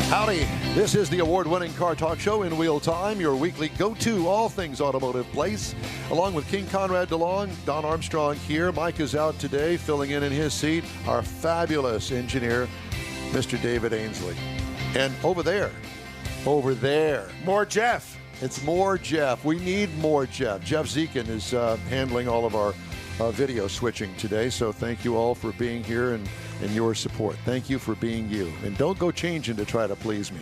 Howdy, this is the award-winning Car Talk Show in real time, your weekly go-to all things automotive place. Along with King Conrad DeLong, Don Armstrong here. Mike is out today, filling in his seat. Our fabulous engineer, Mr. David Ainsley. And over there, more Jeff. It's more Jeff. We need more Jeff. Jeff Zekin is handling all of our video switching today, so thank you all for being here and your support. Thank you for being you. And don't go changing to try to please me.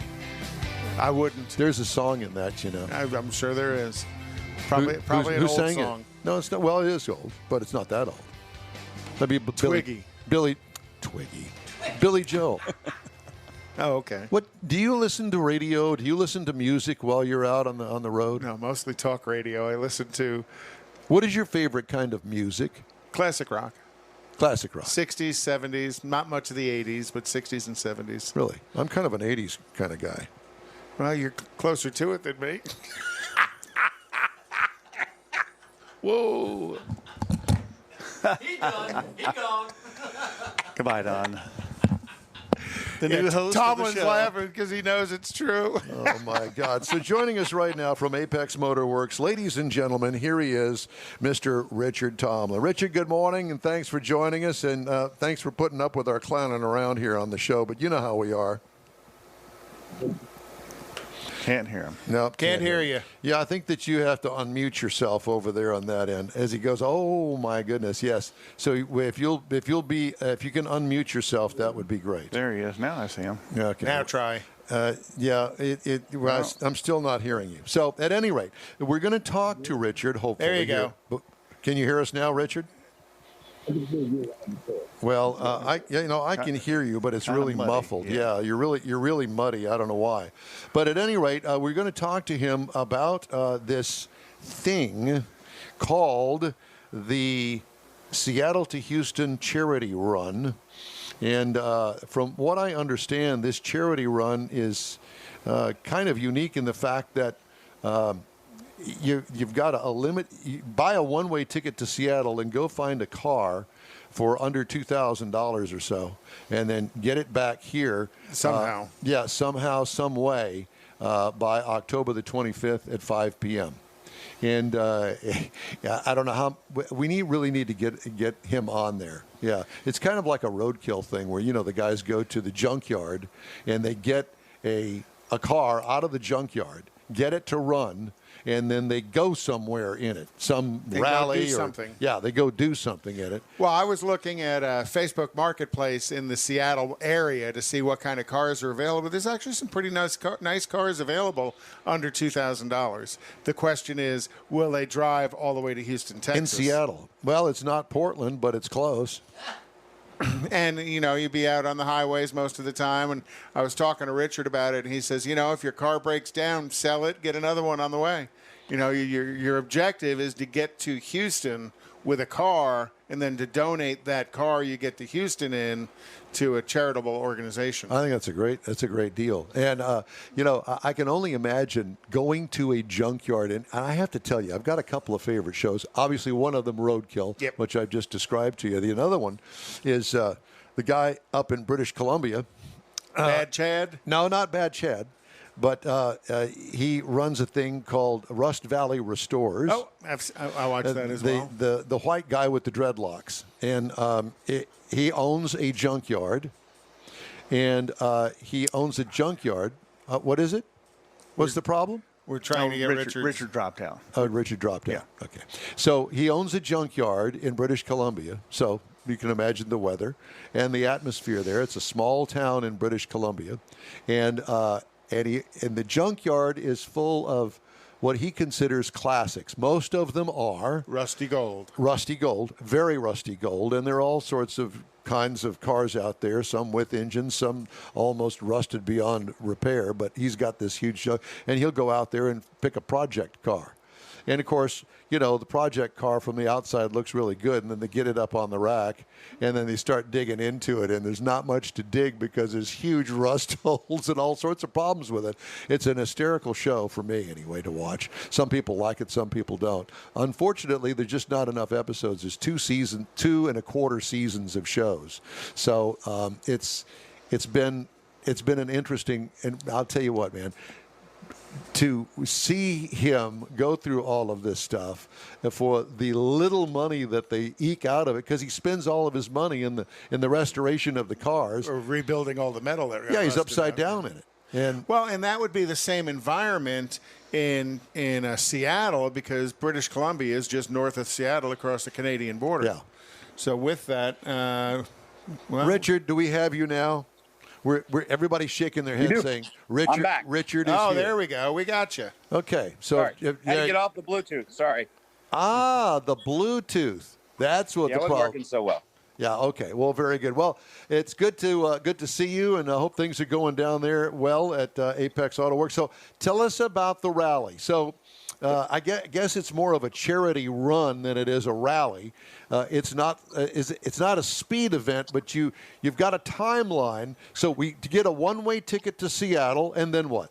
I wouldn't. There's a song in that, you know. I'm sure there is. Probably an old song. It? No, it's not. Well, it is old, but it's not that old. That'd be Twiggy. Billy Joel. Oh, okay. What do you listen to radio? Do you listen to music while you're out on the road? No, mostly talk radio. I listen to. What is your favorite kind of music? Classic rock. Classic rock. 60s, 70s, not much of the 80s, but 60s and 70s. Really? I'm kind of an 80s kind of guy. Well, you're closer to it than me. Whoa. He gone. Goodbye, Don. The new host Tomlin's of the show. laughing because he knows it's true. Oh, my God. So joining us right now from Apex Motor Works, ladies and gentlemen, here he is, Mr. Richard Tomlin. Richard, good morning, and thanks for joining us, and thanks for putting up with our clowning around here on the show, but you know how we are. Can't hear him. No, Can't hear you. Yeah, I think that you have to unmute yourself over there on that end. As he goes, oh my goodness, yes. So if you can unmute yourself, that would be great. There he is. Now I see him. Okay. Now try. I'm still not hearing you. So at any rate, we're going to talk to Richard. Hopefully, There you go. Here. Can you hear us now, Richard? Well, I can hear you, but it's really muddy, muffled. yeah. You're really muddy. I don't know why, but at any rate, we're going to talk to him about this thing called the Seattle to Houston Charity Run, and from what I understand, this charity run is kind of unique in the fact that. You've got a limit. You buy a one-way ticket to Seattle and go find a car for under $2,000 or so, and then get it back here Somehow. Somehow, some way by October the 25th at 5 p.m. And I don't know how we really need to get him on there. Yeah, it's kind of like a roadkill thing where the guys go to the junkyard and they get a car out of the junkyard, get it to run. And then they go somewhere in it, They rally go do or something. Yeah, they go do something in it. Well, I was looking at Facebook Marketplace in the Seattle area to see what kind of cars are available. There's actually some pretty nice cars available under $2,000. The question is, will they drive all the way to Houston, Texas? In Seattle. Well, it's not Portland, but it's close. And, you'd be out on the highways most of the time. And I was talking to Richard about it, and he says, if your car breaks down, sell it, get another one on the way. Your objective is to get to Houston with a car, and then to donate that car you get to Houston in to a charitable organization. I think that's a great deal. And, I can only imagine going to a junkyard. And I have to tell you, I've got a couple of favorite shows. Obviously, one of them, Roadkill, Yep. which I've just described to you. The other one is the guy up in British Columbia. Bad Chad? No, not Bad Chad. But he runs a thing called Rust Valley Restores. Oh, I watched that as well. The white guy with the dreadlocks. And he owns a junkyard. And he owns a junkyard. What is it? What's the problem? We're trying to get Richard dropped out. Oh, Richard dropped out. Yeah. Okay. So he owns a junkyard in British Columbia. So you can imagine the weather and the atmosphere there. It's a small town in British Columbia. And the junkyard is full of what he considers classics. Most of them are Rusty gold, very rusty gold, and there are all sorts of kinds of cars out there, some with engines, some almost rusted beyond repair, but he's got this huge junk, and he'll go out there and pick a project car. And, of course, the project car from the outside looks really good, and then they get it up on the rack, and then they start digging into it, and there's not much to dig because there's huge rust holes and all sorts of problems with it. It's an hysterical show for me, anyway, to watch. Some people like it, some people don't. Unfortunately, there's just not enough episodes. There's 2 and a quarter seasons of shows. So it's been it's been an interesting, and I'll tell you what, man, to see him go through all of this stuff for the little money that they eke out of it, because he spends all of his money in the restoration of the cars. Or rebuilding all the metal that Yeah, he's upside down in it. And that would be the same environment in Seattle, because British Columbia is just north of Seattle across the Canadian border. Yeah. So with that, Richard, do we have you now? We're everybody's shaking their head saying, "Richard, I'm back. Richard is oh, here." there we go. We got you. Okay, so Sorry. Had to get off the Bluetooth. Sorry. the Bluetooth. That's what Yeah, the it wasn't problem. working so well. Yeah. Okay. Well, very good. Well, it's good to see you, and I hope things are going down there well at Apex Auto Works. So, tell us about the rally. So, I guess it's more of a charity run than it is a rally. It's not a speed event, but you've got a timeline. So to get a one-way ticket to Seattle, and then what?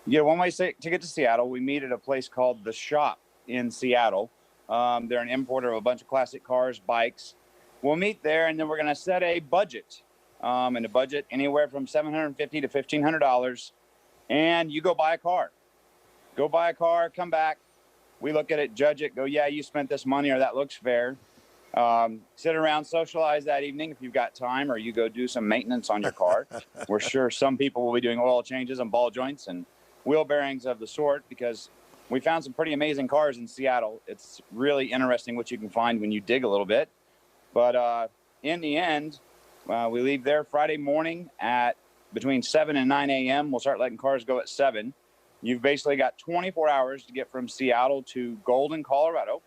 You get a one-way ticket to Seattle. We meet at a place called The Shop in Seattle. They're an importer of a bunch of classic cars, bikes. We'll meet there, and then we're going to set a budget. And a budget anywhere from $750 to $1,500. And you go buy a car. Go buy a car, come back. We look at it, judge it, go, yeah, you spent this money, or that looks fair. Sit around, socialize that evening if you've got time, or you go do some maintenance on your car. We're sure some people will be doing oil changes and ball joints and wheel bearings of the sort, because we found some pretty amazing cars in Seattle. It's really interesting what you can find when you dig a little bit. But in the end, we leave there Friday morning at between 7 and 9 a.m. We'll start letting cars go at 7. You've basically got 24 hours to get from Seattle to Golden, Colorado.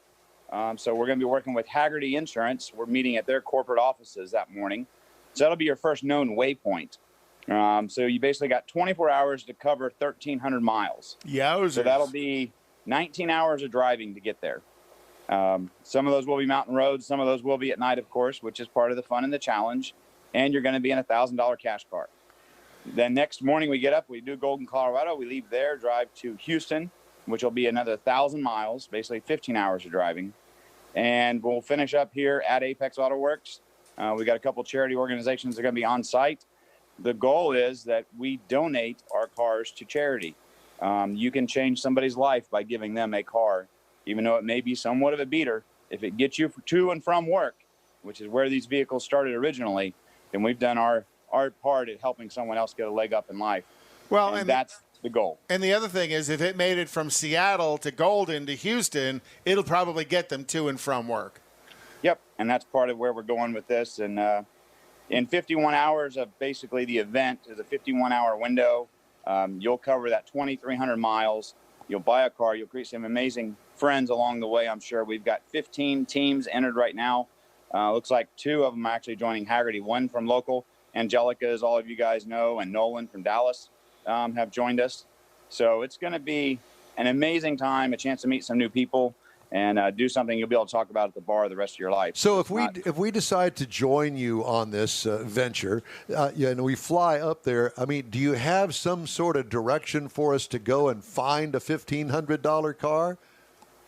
So we're going to be working with Haggerty Insurance. We're meeting at their corporate offices that morning. So that'll be your first known waypoint. So you basically got 24 hours to cover 1,300 miles. Yowzers. So that'll be 19 hours of driving to get there. Some of those will be mountain roads. Some of those will be at night, of course, which is part of the fun and the challenge. And you're going to be in a $1,000 cash car. Then next morning we get up, we do Golden, Colorado. We leave there, drive to Houston, which will be another 1,000 miles, basically 15 hours of driving. And we'll finish up here at Apex Auto Works. We got a couple charity organizations that are going to be on site. The goal is that we donate our cars to charity. You can change somebody's life by giving them a car, even though it may be somewhat of a beater. If it gets you to and from work, which is where these vehicles started originally, then we've done our part at helping someone else get a leg up in life. Well, and that's the goal. And the other thing is, if it made it from Seattle to Golden to Houston, it'll probably get them to and from work. Yep, and that's part of where we're going with this. And in 51 hours of basically the event is a 51-hour window. You'll cover that 2,300 miles. You'll buy a car. You'll create some amazing friends along the way, I'm sure. We've got 15 teams entered right now. Looks like 2 of them are actually joining Haggerty, one from local. Angelica, as all of you guys know, and Nolan from Dallas have joined us. So it's going to be an amazing time, a chance to meet some new people, and do something you'll be able to talk about at the bar the rest of your life. So if we decide to join you on this venture, and we fly up there, I mean, do you have some sort of direction for us to go and find a $1,500 car?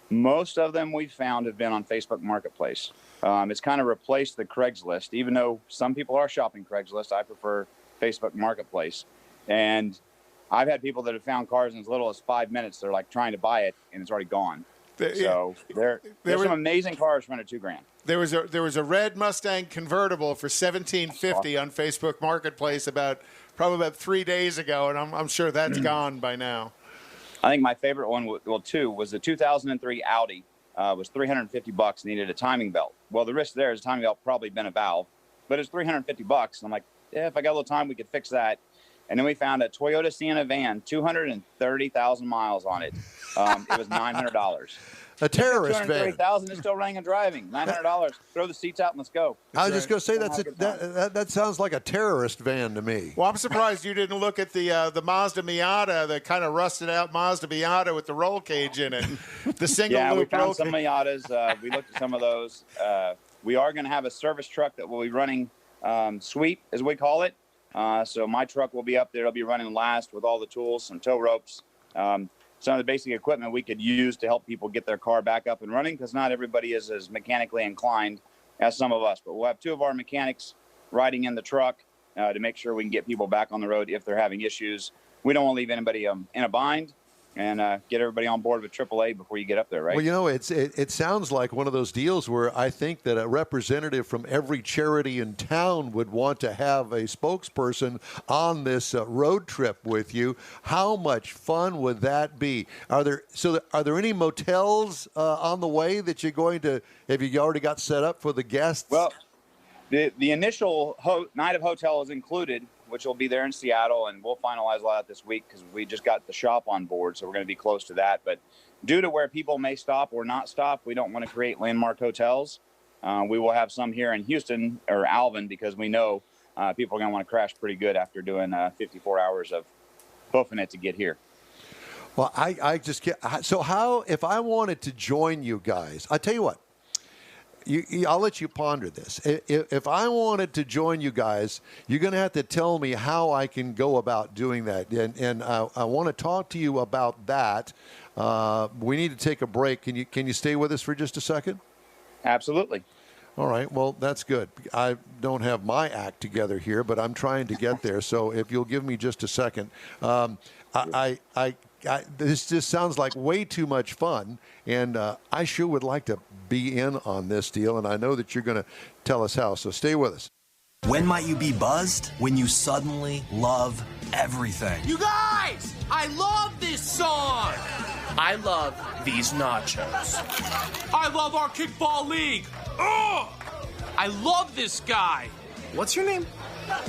Most of them we've found have been on Facebook Marketplace. It's kind of replaced the Craigslist. Even though some people are shopping Craigslist, I prefer Facebook Marketplace. And I've had people that have found cars in as little as 5 minutes. They're like trying to buy it, and it's already gone. So there's some amazing cars for under $2,000. There was a red Mustang convertible for $1,750 on Facebook Marketplace probably about 3 days ago, and I'm sure that's gone by now. I think my favorite one, was the 2003 Audi. Was $350, needed a timing belt. Well, the risk there is a timing belt probably been a valve, but it's $350. And I'm like, yeah, if I got a little time, we could fix that. And then we found a Toyota Sienna van, 230,000 miles on it. It was $900. A terrorist van. 230,000 is still running and driving. $900. Throw the seats out and let's go. I was just going to say that sounds like a terrorist van to me. Well, I'm surprised you didn't look at the Mazda Miata, the kind of rusted out Mazda Miata with the roll cage in it. The single loop. Yeah, we found some cage. Miatas. We looked at some of those. We are going to have a service truck that will be running sweep, as we call it. So my truck will be up there. It'll be running last with all the tools, some tow ropes, some of the basic equipment we could use to help people get their car back up and running, because not everybody is as mechanically inclined as some of us. But we'll have 2 of our mechanics riding in the truck. to make sure we can get people back on the road if they're having issues. We don't want to leave anybody in a bind, and get everybody on board with AAA before you get up there, right? Well, it sounds like one of those deals where I think that a representative from every charity in town would want to have a spokesperson on this road trip with you. How much fun would that be? Are there any motels on the way that you're going to? Have you already got set up for the guests? Well, the initial night of hotel is included, which will be there in Seattle, and we'll finalize a lot this week because we just got the shop on board, so we're going to be close to that. But due to where people may stop or not stop, we don't want to create landmark hotels. We will have some here in Houston or Alvin because we know people are going to want to crash pretty good after doing 54 hours of hoofing it to get here. Well, I just can't. So how, if I wanted to join you guys, I'll tell you what, I'll let you ponder this. If I wanted to join you guys, you're going to have to tell me how I can go about doing that. And I want to talk to you about that. We need to take a break. Can you stay with us for just a second? Absolutely. All right. Well, that's good. I don't have my act together here, but I'm trying to get there. So if you'll give me just a second. This just sounds like way too much fun, and I sure would like to be in on this deal, and I know that you're going to tell us how, so stay with us. When might you be buzzed? When you suddenly love everything. You guys, I love this song. I love these nachos. I love our kickball league. Ugh! I love this guy. What's your name?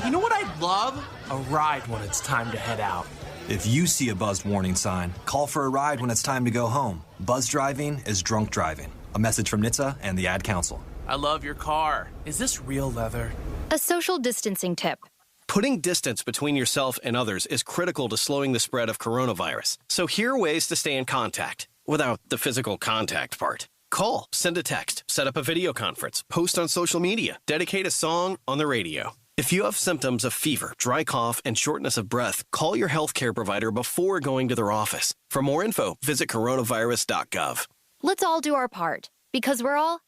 You know what I love? A ride when it's time to head out. If you see a buzzed warning sign, call for a ride when it's time to go home. Buzz driving is drunk driving. A message from NHTSA and the Ad Council. I love your car. Is this real leather? A social distancing tip. Putting distance between yourself and others is critical to slowing the spread of coronavirus. So here are ways to stay in contact without the physical contact part. Call, send a text, set up a video conference, post on social media, dedicate a song on the radio. If you have symptoms of fever, dry cough, and shortness of breath, call your healthcare provider before going to their office. For more info, visit coronavirus.gov. Let's all do our part, because we're all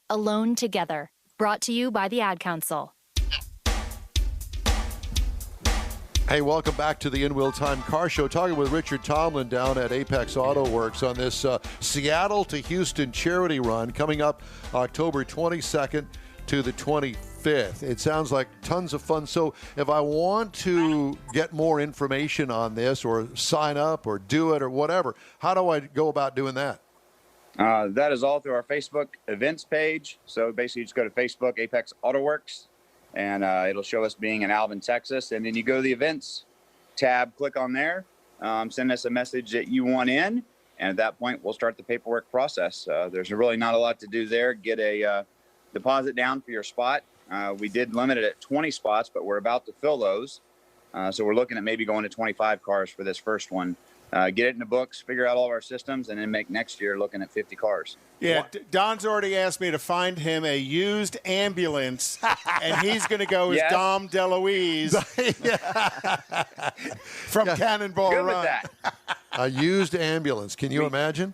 #alone together. Brought to you by the Ad Council. Hey, welcome back to the In Wheel Time Car Show. Talking with Richard Tomlin down at Apex Auto Works on this Seattle to Houston charity run coming up October 22nd to the 25th. It sounds like tons of fun. So if I want to get more information on this or sign up or do it or whatever, how do I go about doing that? That is all through our Facebook events page. So basically, you just go to Facebook, Apex Auto Works, and it'll show us being in Alvin, Texas. And then you go to the events tab, click on there, send us a message that you want in, and at that point, we'll start the paperwork process. There's really not a lot to do there. Get a deposit down for your spot. We did limit it at 20 spots, but we're about to fill those. So we're looking at maybe going to 25 cars for this first one. Get it in the books, figure out all of our systems, and then make next year looking at 50 cars. Yeah, Don's already asked me to find him a used ambulance, and he's going to go as Dom DeLuise from Cannonball Good Run. with that. A used ambulance. Can you imagine?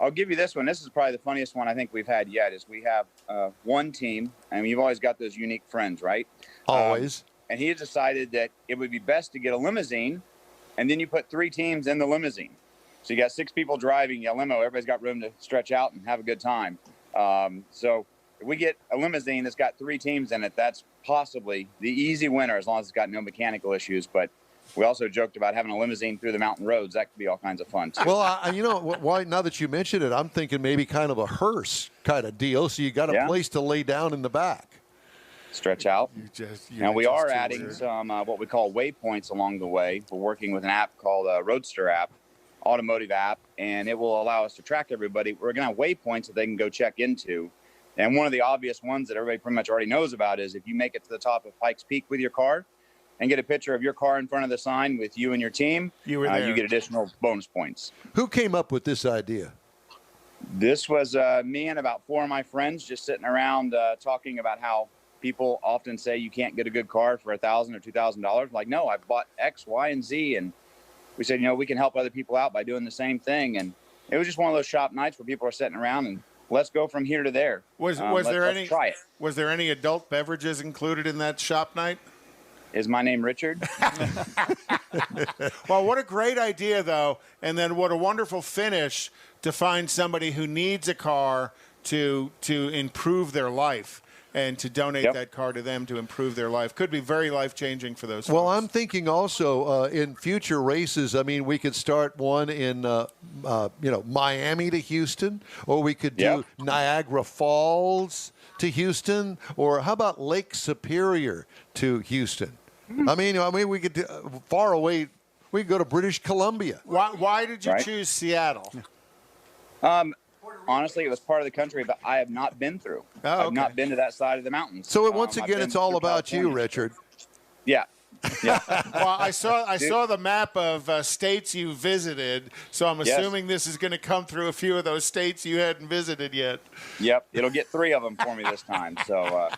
I'll give you this one. This is probably the funniest one I think we've had yet. Is we have one team, and you've always got those unique friends, right? Always. And he has decided that it would be best to get a limousine, and then you put 3 teams in the limousine. So you got 6 people driving a limo. Everybody's got room to stretch out and have a good time. So if we get a limousine that's got 3 teams in it, that's possibly the easy winner as long as it's got no mechanical issues. But we also joked about having a limousine through the mountain roads. That could be all kinds of fun, too. Well, you know, why? Now that you mention it, I'm thinking maybe kind of a hearse kind of deal. So you got a place to lay down in the back. Stretch out. And we are adding some what we call waypoints along the way. We're working with an app called Roadster app, automotive app, and it will allow us to track everybody. We're going to have waypoints that they can go check into. And one of the obvious ones that everybody pretty much already knows about is if you make it to the top of Pikes Peak with your car and get a picture of your car in front of the sign with you and your team, you get additional bonus points. Who came up with this idea? This was me and about 4 of my friends just sitting around talking about how people often say you can't get a good car for $1,000 or $2,000. Like, no, I've bought X, Y, and Z. And we said, we can help other people out by doing the same thing. And it was just one of those shop nights where people are sitting around and let's go from here to there. Was let's try it. Was there any adult beverages included in that shop night? Is my name Richard? Well, what a great idea, though. And then what a wonderful finish to find somebody who needs a car to improve their life and to donate that car to them to improve their life. Could be very life-changing for those Well, folks. I'm thinking also in future races, I mean, we could start one in, Miami to Houston, or we could do Niagara Falls to Houston, or how about Lake Superior to Houston? I mean, we could do far away. We could go to British Columbia. Why did you choose Seattle? Honestly, it was part of the country that I have not been through. I've not been to that side of the mountains. So once again, it's all about you, Richard. Yeah. Yeah. Well, I saw the map of states you visited, so I'm assuming this is going to come through a few of those states you hadn't visited yet. Yep, it'll get 3 of them for me this time. So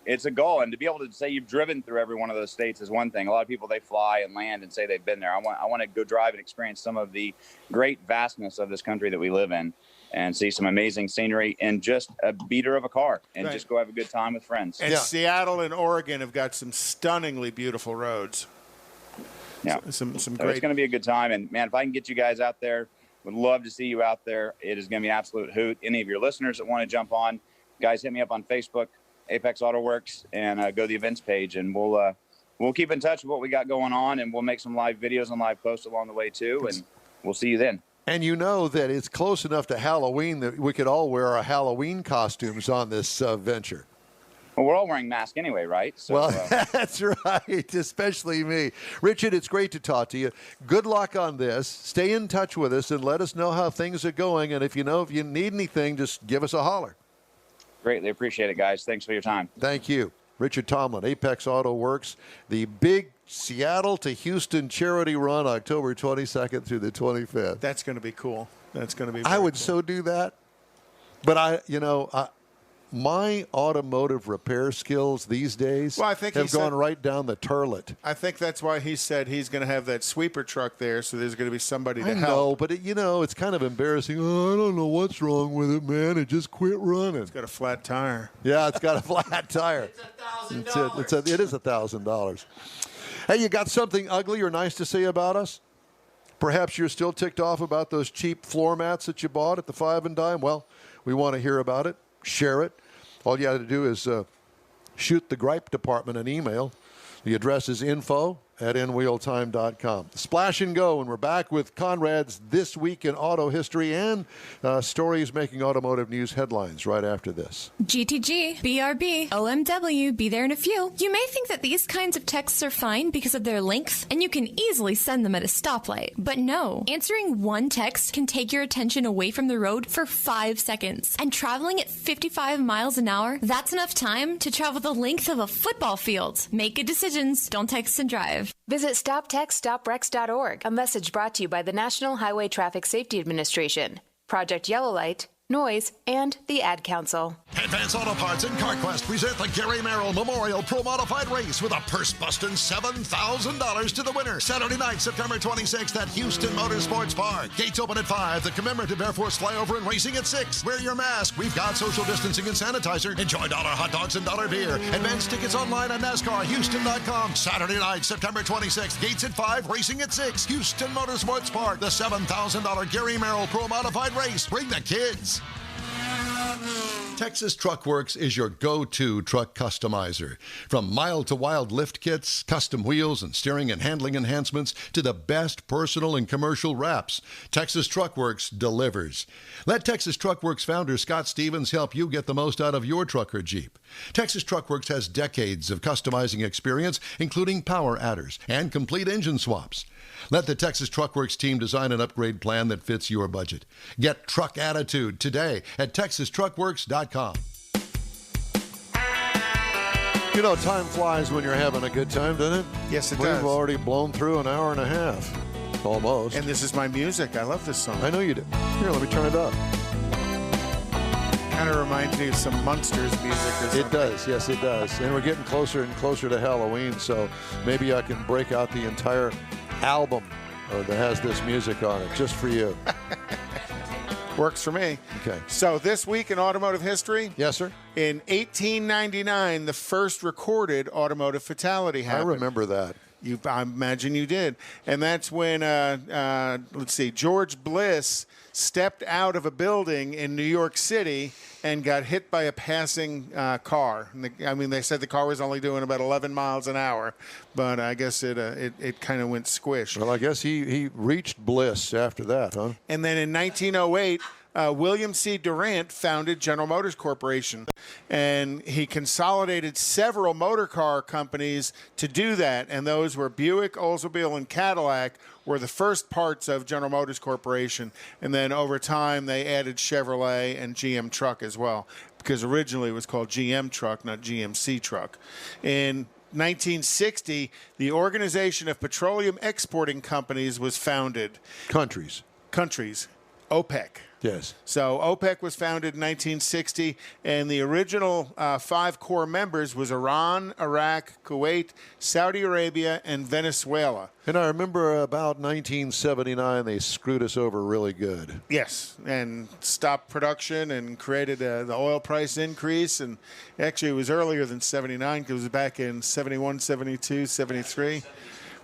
it's a goal, and to be able to say you've driven through every one of those states is one thing. A lot of people, they fly and land and say they've been there. I want to go drive and experience some of the great vastness of this country that we live in, and see some amazing scenery in just a beater of a car, and just go have a good time with friends. And Seattle and Oregon have got some stunningly beautiful roads. Yeah, some great. So it's going to be a good time, and man, if I can get you guys out there, would love to see you out there. It is going to be an absolute hoot. Any of your listeners that want to jump on, guys, hit me up on Facebook, Apex Auto Works, and go to the events page, and we'll keep in touch with what we got going on, and we'll make some live videos and live posts along the way too, and we'll see you then. And you know that it's close enough to Halloween that we could all wear our Halloween costumes on this venture. Well, we're all wearing masks anyway, right? So, well, that's right, especially me. Richard, it's great to talk to you. Good luck on this. Stay in touch with us and let us know how things are going. And if you need anything, just give us a holler. Greatly appreciate it, guys. Thanks for your time. Thank you. Richard Tomlin, Apex Auto Works, the big Seattle to Houston charity run, October 22nd through the 25th. That's going to be cool. That's going to be. I would cool. so do that. But my automotive repair skills these days have gone right down the toilet. I think that's why he said he's going to have that sweeper truck there, so there's going to be somebody to I help. know, but it's kind of embarrassing. Oh, I don't know what's wrong with it, man. It just quit running. It's got a flat tire. Yeah, it's got a flat tire. It's $1,000. It is $1,000. Hey, you got something ugly or nice to say about us? Perhaps you're still ticked off about those cheap floor mats that you bought at the Five and Dime. Well, we want to hear about it. Share it. All you have to do is shoot the gripe department an email. The address is info@nwheeltime.com. Splash and go, and we're back with Conrad's This Week in Auto History and stories making automotive news headlines right after this. GTG, BRB, OMW, be there in a few. You may think that these kinds of texts are fine because of their length, and you can easily send them at a stoplight. But no, answering one text can take your attention away from the road for 5 seconds. And traveling at 55 miles an hour, that's enough time to travel the length of a football field. Make good decisions. Don't text and drive. Visit StopTextStopWrecks.org. A message brought to you by the National Highway Traffic Safety Administration, Project Yellow Light, Noise, and the Ad Council. Advance Auto Parts and CarQuest present the Gary Merrill Memorial Pro Modified Race with a purse-busting $7,000 to the winner. Saturday night, September 26th at Houston Motorsports Park. Gates open at 5. The commemorative Air Force flyover and racing at 6. Wear your mask. We've got social distancing and sanitizer. Enjoy dollar hot dogs and dollar beer. Advance tickets online at NASCARHouston.com. Saturday night, September 26th. Gates at 5. Racing at 6. Houston Motorsports Park. The $7,000 Gary Merrill Pro Modified Race. Bring the kids. Texas Truck Works is your go-to truck customizer. From mild to wild lift kits, custom wheels, and steering and handling enhancements to the best personal and commercial wraps, Texas Truck Works delivers. Let Texas Truck Works founder Scott Stevens help you get the most out of your truck or Jeep. Texas Truck Works has decades of customizing experience, including power adders and complete engine swaps. Let the Texas Truck Works team design an upgrade plan that fits your budget. Get truck attitude today at TexasTruckWorks.com. You know, time flies when you're having a good time, doesn't it? Yes, it does. We've already blown through an hour and a half, almost. And this is my music. I love this song. I know you do. Here, let me turn it up. Kind of reminds me of some Munsters music or something. It does, yes, it does. And we're getting closer and closer to Halloween, so maybe I can break out the entire album that has this music on it, just for you. Works for me. Okay. So this week in automotive history. Yes, sir. In 1899, the first recorded automotive fatality happened. I remember that. I imagine you did. And that's when, George Bliss stepped out of a building in New York City and got hit by a passing car. And they said the car was only doing about 11 miles an hour, but I guess it kind of went squish. Well, I guess he reached bliss after that, huh? And then in 1908, William C. Durant founded General Motors Corporation, and he consolidated several motor car companies to do that, and those were Buick, Oldsmobile, and Cadillac were the first parts of General Motors Corporation, and then over time they added Chevrolet and GM Truck as well, because originally it was called GM Truck, not GMC Truck. In 1960, the Organization of Petroleum Exporting Companies was founded. Countries, OPEC. Yes. So OPEC was founded in 1960, and the original 5 core members was Iran, Iraq, Kuwait, Saudi Arabia, and Venezuela. And I remember about 1979, they screwed us over really good. Yes, and stopped production and created the oil price increase. And actually, it was earlier than 79 because it was back in 71, 72, 73.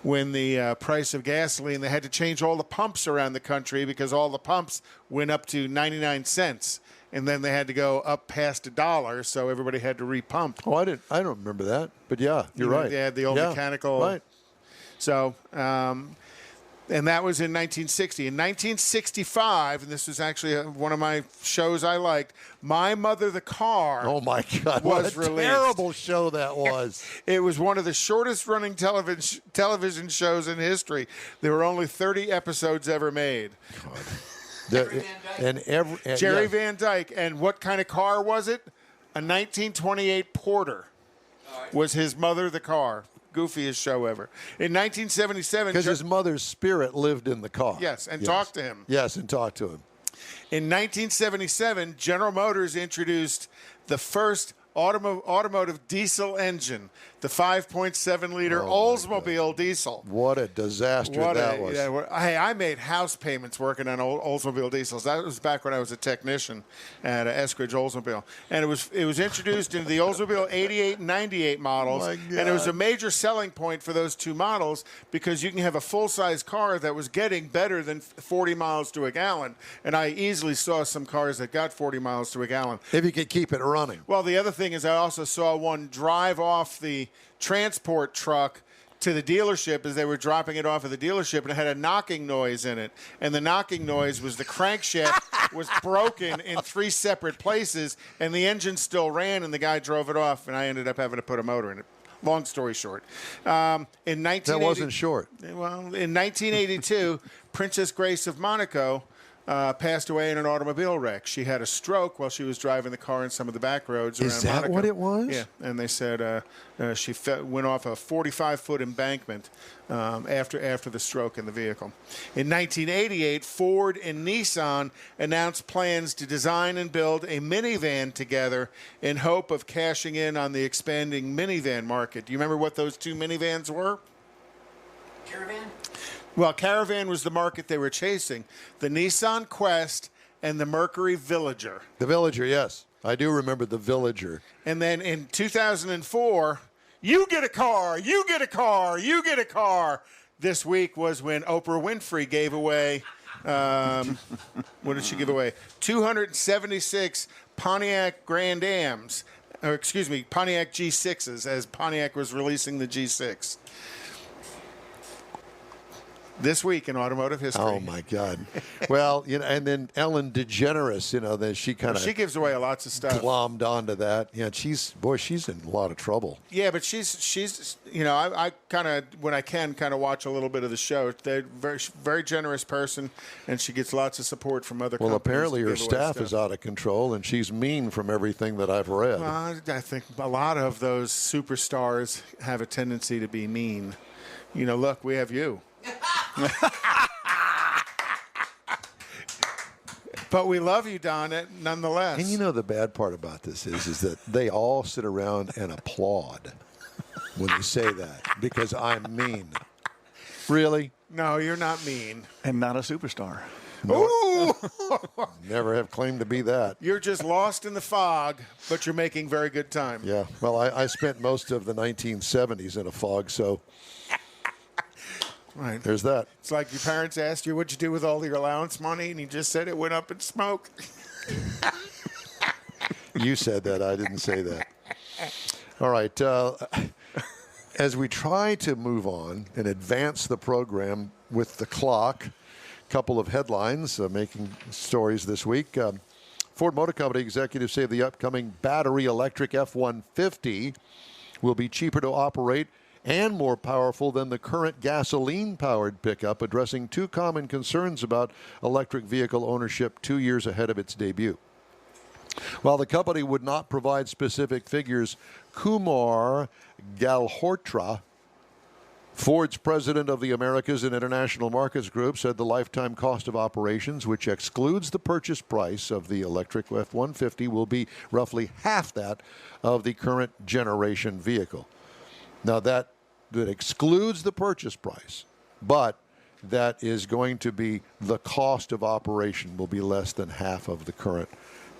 When the price of gasoline, they had to change all the pumps around the country because all the pumps went up to 99 cents. And then they had to go up past $1, so everybody had to repump. Oh, I don't remember that. But yeah, you're right. They had the old mechanical. Right. So, and that was in 1960. In 1965, and this was actually one of my shows I liked, My Mother the Car. Oh, my God. Was what a released. terrible show that was. It was one of the shortest running television shows in history. There were only 30 episodes ever made. Jerry Van Dyke. And what kind of car was it? A 1928 Porter was his mother the car. Goofiest show ever. In 1977... Because his mother's spirit lived in the car. Yes, and talked to him. Yes, and talked to him. In 1977, General Motors introduced the first automotive diesel engine, the 5.7-liter Oldsmobile diesel. What a disaster that was. Hey, I made house payments working on Oldsmobile diesels. That was back when I was a technician at Eskridge Oldsmobile. And it was introduced into the Oldsmobile 88 and 98 models. Oh, and it was a major selling point for those two models because you can have a full-size car that was getting better than 40 miles to a gallon. And I easily saw some cars that got 40 miles to a gallon. If you could keep it running. Well, the other thing is I also saw one drive off the transport truck to the dealership as they were dropping it off at the dealership, and it had a knocking noise in it. And the knocking noise was the crankshaft was broken in 3 separate places, and the engine still ran, and the guy drove it off, and I ended up having to put a motor in it. Long story short. That wasn't short. Well, in 1982, Princess Grace of Monaco passed away in an automobile wreck. She had a stroke while she was driving the car in some of the back roads around Monaco. Is that what it was? Yeah, and they said she went off a 45-foot embankment after the stroke in the vehicle. In 1988, Ford and Nissan announced plans to design and build a minivan together in hope of cashing in on the expanding minivan market. Do you remember what those two minivans were? Caravan? Well, Caravan was the market they were chasing. The Nissan Quest and the Mercury Villager. The Villager, yes. I do remember the Villager. And then in 2004, you get a car, you get a car, you get a car. This week was when Oprah Winfrey gave away, what did she give away? 276 Pontiac Grand Ams, or excuse me, Pontiac G6s, as Pontiac was releasing the G6. This week in automotive history. Oh, my God. Well, and then Ellen DeGeneres, then she kind of... She gives away lots of stuff. Glommed onto that. Yeah, she's in a lot of trouble. Yeah, but she's I kind of, when I can, kind of watch a little bit of the show. They're very, very generous person, and she gets lots of support from other companies. Well, apparently her staff is out of control, and she's mean from everything that I've read. Well, I think a lot of those superstars have a tendency to be mean. Look, we have you. But we love you, Don, nonetheless. And the bad part about this is that they all sit around and applaud when you say that because I'm mean. Really? No, you're not mean. And not a superstar. Ooh! Never have claimed to be that. You're just lost in the fog, but you're making very good time. Yeah. Well, I spent most of the 1970s in a fog, so right. There's that. It's like your parents asked you what'd you do with all your allowance money, and you just said it went up in smoke. You said that. I didn't say that. All right. As we try to move on and advance the program with the clock, couple of headlines making stories this week. Ford Motor Company executives say the upcoming battery electric F-150 will be cheaper to operate and more powerful than the current gasoline-powered pickup, addressing two common concerns about electric vehicle ownership 2 years ahead of its debut. While the company would not provide specific figures, Kumar Galhotra, Ford's president of the Americas and International Markets Group, said the lifetime cost of operations, which excludes the purchase price of the electric F-150, will be roughly half that of the current generation vehicle. Now, that excludes the purchase price, but that is going to be the cost of operation will be less than half of the current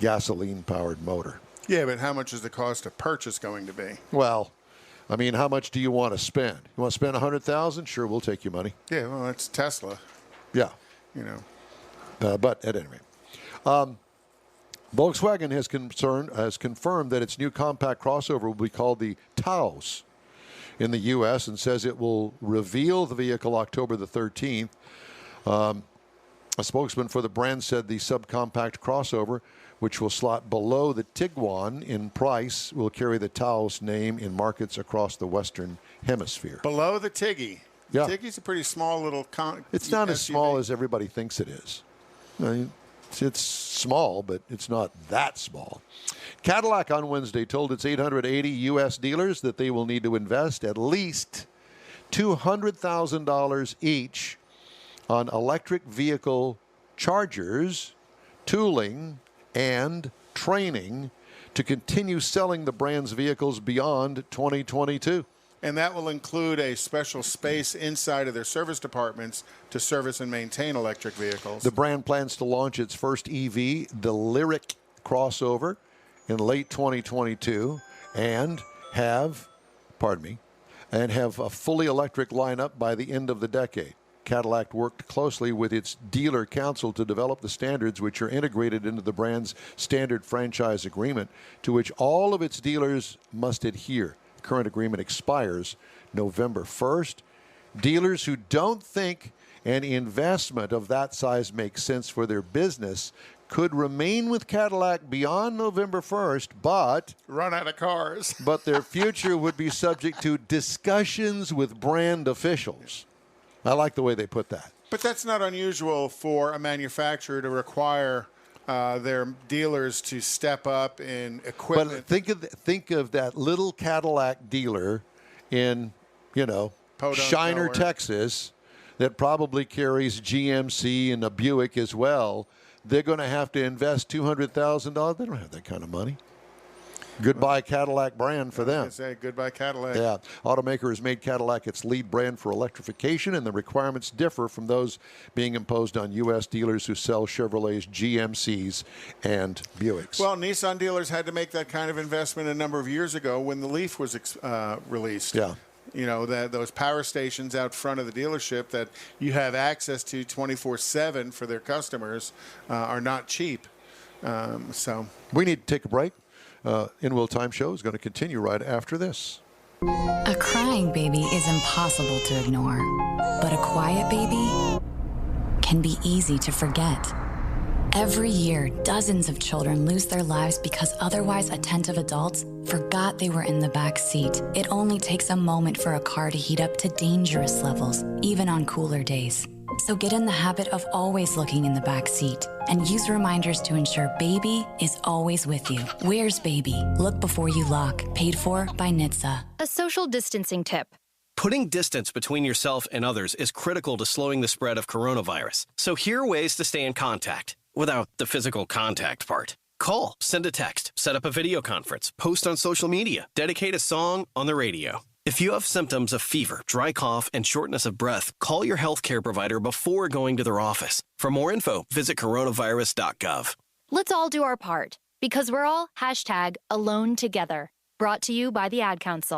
gasoline-powered motor. Yeah, but how much is the cost of purchase going to be? Well, I mean, how much do you want to spend? You want to spend $100,000? Sure, we'll take your money. Yeah, well, it's Tesla. Yeah. You know. But at any rate. Volkswagen has confirmed that its new compact crossover will be called the Taos in the U.S. and says it will reveal the vehicle October the 13th. A spokesman for the brand said the subcompact crossover, which will slot below the Tiguan in price, will carry the Taos name in markets across the Western Hemisphere. Below the Tiggy. Yeah. Tiggy's a pretty small little It's not SUV. as small as everybody thinks it is. It's small, but it's not that small. Cadillac on Wednesday told its 880 U.S. dealers that they will need to invest at least $200,000 each on electric vehicle chargers, tooling, and training to continue selling the brand's vehicles beyond 2022. And that will include a special space inside of their service departments to service and maintain electric vehicles. The brand plans to launch its first EV, the Lyriq crossover, in late 2022 and have a fully electric lineup by the end of the decade. Cadillac worked closely with its dealer council to develop the standards which are integrated into the brand's standard franchise agreement, to which all of its dealers must adhere. The current agreement expires November 1st. Dealers who don't think an investment of that size makes sense for their business could remain with Cadillac beyond November 1st, but run out of cars. But their future would be subject to discussions with brand officials. I like the way they put that. But that's not unusual for a manufacturer to require their dealers to step up in equipment. But think of that little Cadillac dealer in, Podunk, Shiner, nowhere. Texas, that probably carries GMC and a Buick as well. They're going to have to invest $200,000. They don't have that kind of money. Goodbye Cadillac brand for them. I say goodbye Cadillac. Yeah. Automaker has made Cadillac its lead brand for electrification, and the requirements differ from those being imposed on U.S. dealers who sell Chevrolets, GMCs, and Buicks. Well, Nissan dealers had to make that kind of investment a number of years ago when the Leaf was released. Yeah. Those power stations out front of the dealership that you have access to 24/7 for their customers are not cheap. So we need to take a break. In Will Time Show is going to continue right after this. A crying baby is impossible to ignore, but a quiet baby can be easy to forget. Every year, dozens of children lose their lives because otherwise attentive adults forgot they were in the back seat. It only takes a moment for a car to heat up to dangerous levels, even on cooler days. So get in the habit of always looking in the back seat and use reminders to ensure baby is always with you. Where's baby? Look before you lock. Paid for by NHTSA. A social distancing tip. Putting distance between yourself and others is critical to slowing the spread of coronavirus. So here are ways to stay in contact without the physical contact part. Call, send a text, set up a video conference, post on social media, dedicate a song on the radio. If you have symptoms of fever, dry cough, and shortness of breath, call your healthcare provider before going to their office. For more info, visit coronavirus.gov. Let's all do our part, because we're all #AloneTogether. Brought to you by the Ad Council.